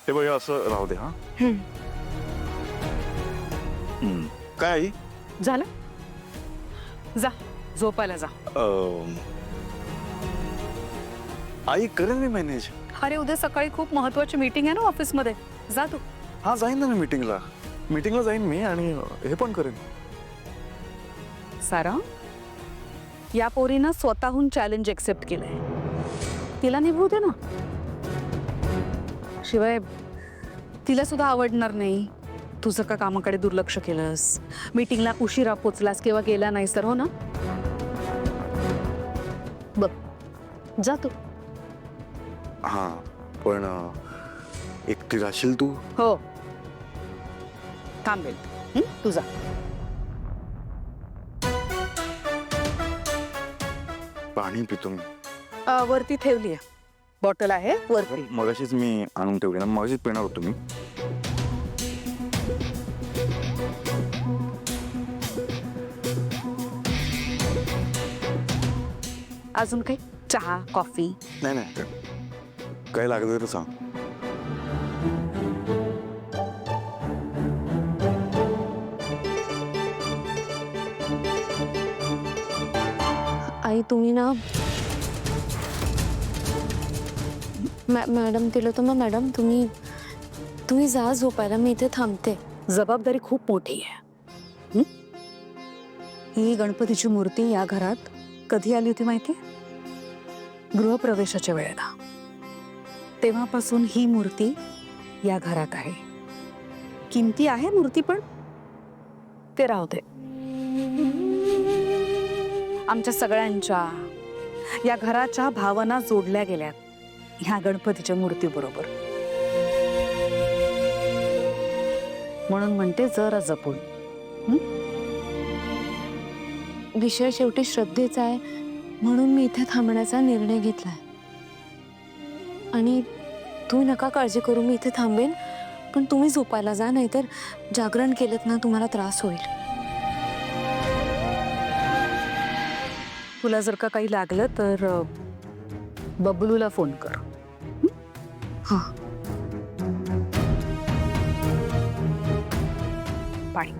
हे बघ असं राहू दे. हा काय आई? झालं, जा झोपायला जा. आई करेन मी मॅनेज. अरे उद्या सकाळी खूप महत्वाची मीटिंग आहे ना ऑफिसमध्ये, जा तू. हा जाईन ना मी मीटिंगला जाईन मी आणि हे पण करेन. सारा, या पोरीनं स्वतःहून चॅलेंज एक्सेप्ट केलंय, तिला निभवू दे ना. शिवाय तिला सुद्धा आवडणार नाही तू जर का कामाकडे दुर्लक्ष केलंस, मीटिंगला उशिरा पोचलास किंवा गेला नाहीस तर, हो ना. बघ, जा तू. हा पण एकटी राहशील तू? हो, थांबेल. तू जा. पाणी पितो मी. वरती ठेवली आहे बॉटल, आहे वरती. मगाशीच मी आणून ठेवली ना, मगाशीच पिणार होतो मी. अजून काही चहा कॉफी? नाही नाही, काय लागलं तर सांग. आई तुम्ही ना मॅडम तिला तर मग मॅडम तुम्ही जा झोपायला, मी इथे थांबते. जबाबदारी खूप मोठी आहे. ही गणपतीची मूर्ती या घरात कधी आली होती माहिती? गृहप्रवेशाच्या वेळेला. तेव्हापासून ही मूर्ती या घरात आहे. किमती आहे मूर्ती, पण ते राहू दे. आमच्या सगळ्यांच्या या घराच्या भावना जोडल्या गेल्यात ह्या गणपतीच्या मूर्तीबरोबर. म्हणून म्हणते जरा जपून. विषय शेवटी श्रद्धेचा आहे, म्हणून मी इथे थांबण्याचा निर्णय घेतलाय. आणि तुम्ही नका काळजी करू, मी इथे थांबेन. पण तुम्ही झोपायला जा, नाहीतर जागरण केलं ना तुम्हाला त्रास होईल. तुला जर का काही लागलं तर बबलूला फोन कर. हां. पाणी.